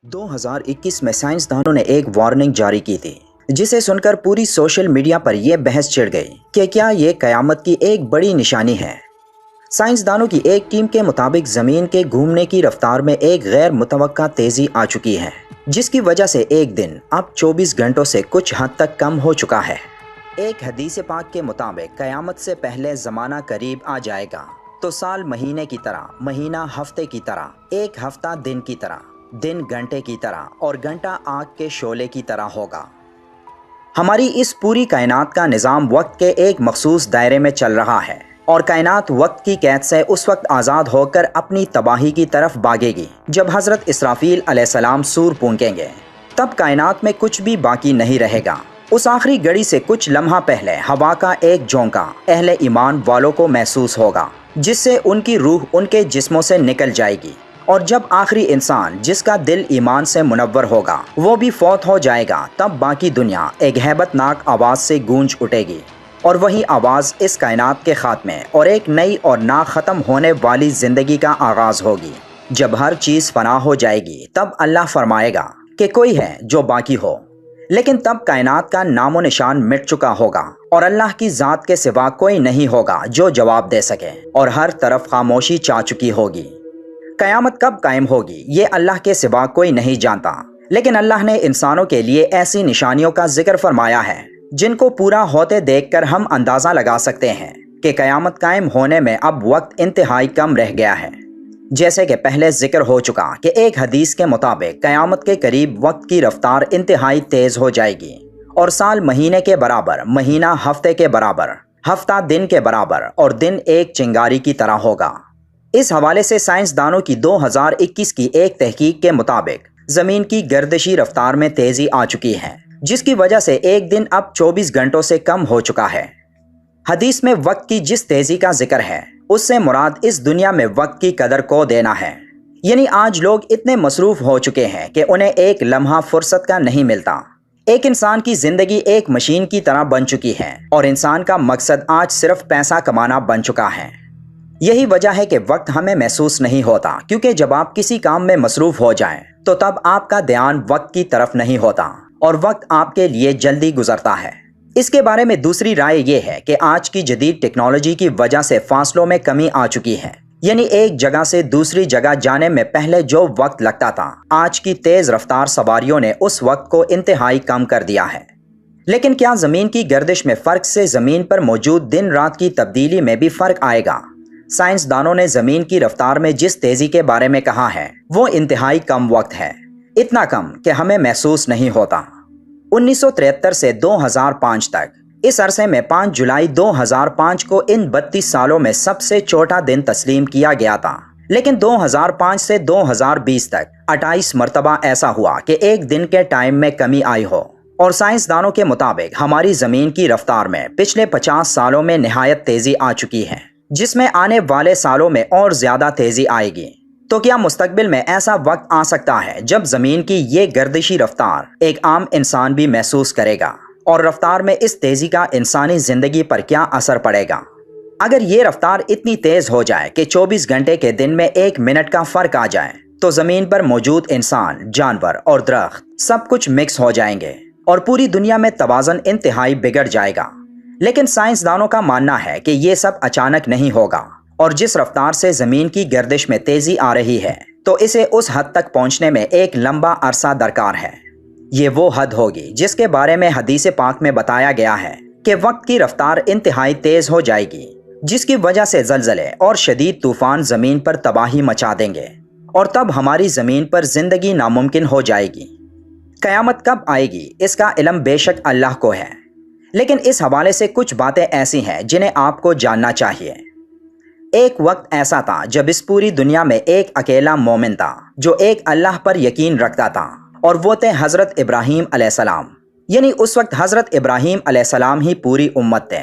2021 में साइंसदानों ने एक वार्निंग जारी की थी, जिसे सुनकर पूरी सोशल मीडिया पर यह बहस छिड़ गई कि क्या ये कयामत की एक बड़ी निशानी है। साइंसदानों की एक टीम के मुताबिक ज़मीन के घूमने की रफ्तार में एक गैर मुतवक्का तेज़ी आ चुकी है, जिसकी वजह से एक दिन अब 24 घंटों से कुछ हद तक कम हो चुका है। एक हदीस पाक के मुताबिक कयामत से पहले ज़माना करीब आ जाएगा तो साल महीने की तरह, महीना हफ्ते की तरह, एक हफ्ता दिन की तरह, दिन घंटे की तरह और घंटा आग के शोले की तरह होगा। हमारी इस पूरी कायनात का निज़ाम वक्त के एक मखसूस दायरे में चल रहा है और कायनात वक्त की कैद से उस वक्त आज़ाद होकर अपनी तबाही की तरफ भागेगी जब हज़रत इसराफील अलैहिस्सलाम सूर फूंकेंगे। तब कायनात में कुछ भी बाकी नहीं रहेगा। उस आखिरी घड़ी से कुछ लम्हा पहले हवा का एक झोंका अहले ईमान वालों को महसूस होगा, जिससे उनकी रूह उनके जिस्मों से निकल जाएगी। और जब आखिरी इंसान जिसका दिल ईमान से मुनव्वर होगा वो भी फौत हो जाएगा, तब बाकी दुनिया एक हैबतनाक आवाज़ से गूंज उठेगी और वही आवाज़ इस कायनात के खात्मे और एक नई और ना ख़त्म होने वाली ज़िंदगी का आगाज़ होगी। जब हर चीज़ फना हो जाएगी तब अल्लाह फरमाएगा कि कोई है जो बाकी हो, लेकिन तब कायनात का नामो निशान मिट चुका होगा और अल्लाह की ज़ात के सिवा कोई नहीं होगा जो जवाब दे सके और हर तरफ खामोशी छा चुकी होगी। कयामत कब कायम होगी ये अल्लाह के सिवा कोई नहीं जानता, लेकिन अल्लाह ने इंसानों के लिए ऐसी निशानियों का जिक्र फरमाया है जिनको पूरा होते देखकर हम अंदाज़ा लगा सकते हैं कि कयामत कायम होने में अब वक्त इंतहाई कम रह गया है। जैसे कि पहले जिक्र हो चुका कि एक हदीस के मुताबिक कयामत के करीब वक्त की रफ्तार इंतहाई तेज़ हो जाएगी और साल महीने के बराबर, महीना हफ्ते के बराबर, हफ्ता दिन के बराबर और दिन एक चिंगारी की तरह होगा। इस हवाले से साइंसदानों की 2021 की एक तहकीक के मुताबिक ज़मीन की गर्दिशी रफ्तार में तेज़ी आ चुकी है, जिसकी वजह से एक दिन अब 24 घंटों से कम हो चुका है। हदीस में वक्त की जिस तेज़ी का जिक्र है उससे मुराद इस दुनिया में वक्त की कदर को देना है। यानी आज लोग इतने मसरूफ़ हो चुके हैं कि उन्हें एक लम्हा फुर्सत का नहीं मिलता। एक इंसान की ज़िंदगी एक मशीन की तरह बन चुकी है और इंसान का मकसद आज सिर्फ पैसा कमाना बन चुका है। यही वजह है कि वक्त हमें महसूस नहीं होता, क्योंकि जब आप किसी काम में मसरूफ़ हो जाएं तो तब आपका ध्यान वक्त की तरफ नहीं होता और वक्त आपके लिए जल्दी गुजरता है। इसके बारे में दूसरी राय ये है कि आज की जदीद टेक्नोलॉजी की वजह से फासलों में कमी आ चुकी है। यानी एक जगह से दूसरी जगह जाने में पहले जो वक्त लगता था, आज की तेज़ रफ्तार सवारियों ने उस वक्त को इंतहाई कम कर दिया है। लेकिन क्या ज़मीन की गर्दिश में फ़र्क से ज़मीन पर मौजूद दिन रात की तब्दीली में भी फ़र्क आएगा? साइंसदानों ने ज़मीन की रफ्तार में जिस तेज़ी के बारे में कहा है वो इंतहाई कम वक्त है, इतना कम कि हमें महसूस नहीं होता। 1973 से 2005 तक, इस अरसे में 5 जुलाई 2005 को इन 32 सालों में सबसे छोटा दिन तस्लीम किया गया था। लेकिन 2005 से 2020 तक 28 मरतबा ऐसा हुआ कि एक दिन के टाइम में कमी आई हो। और साइंसदानों के मुताबिक हमारी ज़मीन की रफ्तार में पिछले 50 सालों में निहायत तेज़ी आ चुकी है, जिसमें आने वाले सालों में और ज़्यादा तेज़ी आएगी। तो क्या मुस्तकबिल में ऐसा वक्त आ सकता है जब ज़मीन की ये गर्दिशी रफ्तार एक आम इंसान भी महसूस करेगा? और रफ्तार में इस तेज़ी का इंसानी ज़िंदगी पर क्या असर पड़ेगा? अगर ये रफ्तार इतनी तेज़ हो जाए कि 24 घंटे के दिन में 1 मिनट का फ़र्क आ जाए तो ज़मीन पर मौजूद इंसान, जानवर और दरख्त सब कुछ मिक्स हो जाएंगे और पूरी दुनिया में तवाज़ुन इंतहाई बिगड़ जाएगा। लेकिन साइंसदानों का मानना है कि ये सब अचानक नहीं होगा और जिस रफ्तार से ज़मीन की गर्दिश में तेज़ी आ रही है तो इसे उस हद तक पहुंचने में एक लंबा अरसा दरकार है। ये वो हद होगी जिसके बारे में हदीस पाक में बताया गया है कि वक्त की रफ्तार इंतहाई तेज़ हो जाएगी, जिसकी वजह से ज़लज़ले और शदीद तूफ़ान ज़मीन पर तबाही मचा देंगे और तब हमारी ज़मीन पर ज़िंदगी नामुमकिन हो जाएगी। क़यामत कब आएगी इसका इल्म बेशक अल्लाह को है, लेकिन इस हवाले से कुछ बातें ऐसी हैं जिन्हें आपको जानना चाहिए। एक वक्त ऐसा था जब इस पूरी दुनिया में एक अकेला मोमिन था जो एक अल्लाह पर यकीन रखता था, और वो थे हज़रत इब्राहीम अलैहिस्सलाम। यानी उस वक्त हज़रत इब्राहीम अलैहिस्सलाम ही पूरी उम्मत थे।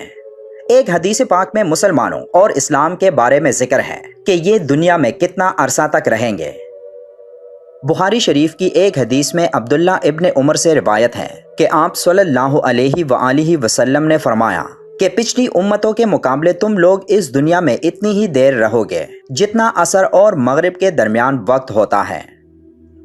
एक हदीस पाक में मुसलमानों और इस्लाम के बारे में जिक्र है कि ये दुनिया में कितना अरसा तक रहेंगे। बुखारी शरीफ की एक हदीस में अब्दुल्ला इब्न उमर से रिवायत है कि आप सल्लल्लाहु अलैहि वसल्लम ने फरमाया कि पिछली उम्मतों के मुकाबले तुम लोग इस दुनिया में इतनी ही देर रहोगे जितना असर और मगरिब के दरमियान वक्त होता है।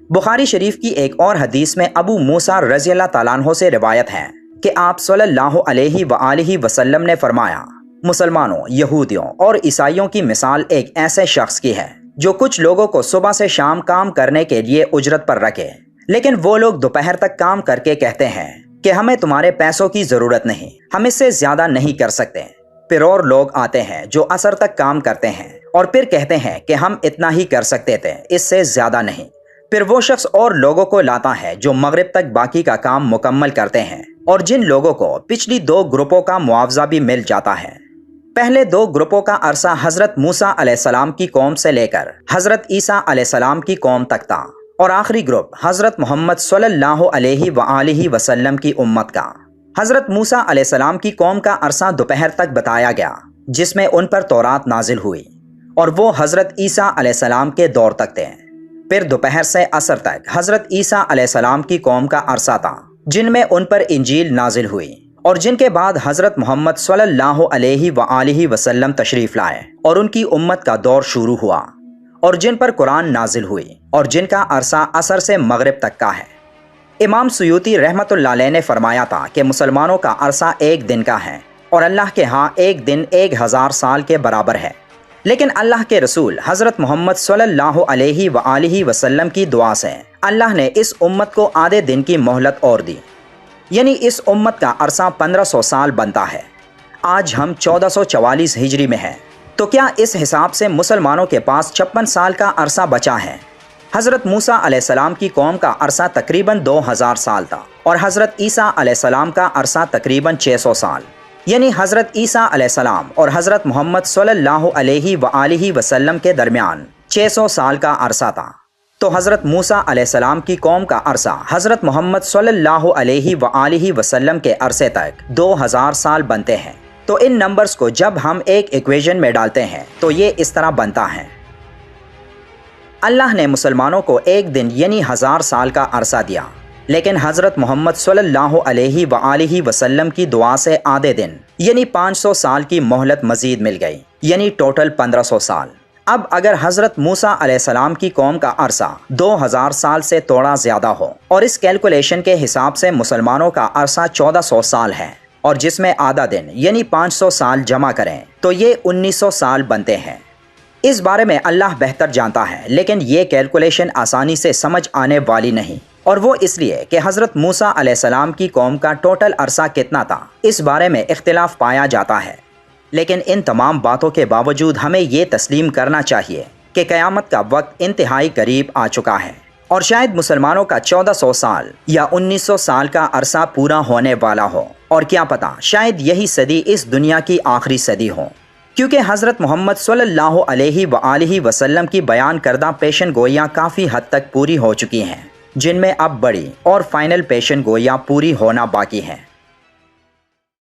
بخاری شریف کی ایک اور حدیث میں ابو موسیٰ رضی اللہ تعالیٰ عنہ سے روایت ہے کہ آپ صلی اللہ علیہ وآلہ وسلم نے فرمایا، مسلمانوں، یہودیوں اور عیسائیوں کی مثال ایک ایسے شخص کی ہے جو کچھ لوگوں کو صبح سے شام کام کرنے کے لیے اجرت پر رکھے، لیکن وہ لوگ دوپہر تک کام کر کے کہتے ہیں کہ ہمیں تمہارے پیسوں کی ضرورت نہیں، ہم اس سے زیادہ نہیں کر سکتے۔ پھر اور لوگ آتے ہیں جو عصر تک کام کرتے ہیں اور پھر کہتے ہیں کہ ہم اتنا ہی کر سکتے تھے، اس سے زیادہ نہیں۔ پھر وہ شخص اور لوگوں کو لاتا ہے جو مغرب تک باقی کا کام مکمل کرتے ہیں، اور جن لوگوں کو پچھلی دو گروپوں کا معاوضہ بھی مل جاتا ہے۔ پہلے دو گروپوں کا عرصہ حضرت موسیٰ علیہ السلام کی قوم سے لے کر حضرت عیسیٰ علیہ السلام کی قوم تک تھا، اور آخری گروپ حضرت محمد صلی اللہ علیہ وآلہ وسلم کی امت کا۔ حضرت موسیٰ علیہ السلام کی قوم کا عرصہ دوپہر تک بتایا گیا، جس میں ان پر تورات نازل ہوئی، اور وہ حضرت عیسیٰ علیہ السلام کے دور تک تھے۔ پھر دوپہر سے عصر تک حضرت عیسیٰ علیہ السلام کی قوم کا عرصہ تھا، جن میں ان پر انجیل نازل ہوئی، اور جن کے بعد حضرت محمد صلی اللہ علیہ وآلہ وسلم تشریف لائے اور ان کی امت کا دور شروع ہوا، اور جن پر قرآن نازل ہوئی، اور جن کا عرصہ عصر سے مغرب تک کا ہے۔ امام سیوطی رحمۃ اللہ علیہ نے فرمایا تھا کہ مسلمانوں کا عرصہ ایک دن کا ہے، اور اللہ کے ہاں ایک دن 1000 سال کے برابر ہے، لیکن اللہ کے رسول حضرت محمد صلی اللہ علیہ وآلہ وسلم کی دعا سے اللہ نے اس امت کو آدھے دن کی مہلت اور دی، یعنی اس امت کا عرصہ 1500 سال بنتا ہے۔ آج ہم 1444 ہجری میں ہیں، تو کیا اس حساب سے مسلمانوں کے پاس 56 سال کا عرصہ بچا ہے؟ حضرت موسیٰ علیہ السلام کی قوم کا عرصہ تقریباً 2000 سال تھا، اور حضرت عیسیٰ علیہ السلام کا عرصہ تقریباً 600 سال، یعنی حضرت عیسیٰ علیہ السلام اور حضرت محمد صلی اللہ علیہ وآلہ وسلم کے درمیان 600 سال کا عرصہ تھا۔ تو حضرت موسیٰ علیہ السلام کی قوم کا عرصہ حضرت محمد صلی اللہ علیہ وآلہ وسلم کے عرصے تک 2000 سال بنتے ہیں۔ تو ان نمبرز کو جب ہم ایک ایکویشن میں ڈالتے ہیں تو یہ اس طرح بنتا ہے۔ اللہ نے مسلمانوں کو ایک دن یعنی 1000 سال کا عرصہ دیا، لیکن حضرت محمد صلی اللہ علیہ وآلہ وسلم کی دعا سے آدھے دن یعنی 500 سال کی مہلت مزید مل گئی، یعنی ٹوٹل 1500 سال۔ اب اگر حضرت موسیٰ علیہ السلام کی قوم کا عرصہ 2000 سال سے تھوڑا زیادہ ہو، اور اس کیلکولیشن کے حساب سے مسلمانوں کا عرصہ 1400 سال ہے، اور جس میں آدھا دن یعنی 500 سال جمع کریں تو یہ 1900 سال بنتے ہیں۔ اس بارے میں اللہ بہتر جانتا ہے، لیکن یہ کیلکولیشن آسانی سے سمجھ آنے والی نہیں، اور وہ اس لیے کہ حضرت موسیٰ علیہ السلام کی قوم کا ٹوٹل عرصہ کتنا تھا اس بارے میں اختلاف پایا جاتا ہے۔ لیکن ان تمام باتوں کے باوجود ہمیں یہ تسلیم کرنا چاہیے کہ قیامت کا وقت انتہائی قریب آ چکا ہے، اور شاید مسلمانوں کا 1400 سال یا 1900 سال کا عرصہ پورا ہونے والا ہو، اور کیا پتہ شاید یہی صدی اس دنیا کی آخری صدی ہو، کیونکہ حضرت محمد صلی اللہ علیہ وآلہ وسلم کی بیان کردہ پیشن گوئیاں کافی حد تک پوری ہو چکی ہیں، جن میں اب بڑی اور فائنل پیشن گوئیاں پوری ہونا باقی ہیں۔